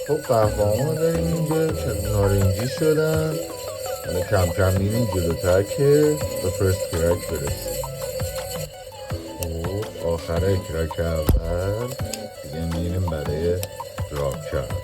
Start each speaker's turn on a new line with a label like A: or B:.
A: خب قهوه‌مون داریم اینجا که نارنجی شدن. حالا کم کم میریم جلوتر که به فرست کرک برسیم. خب آخره کرک اول دیگه میریم برای دراپ کرد.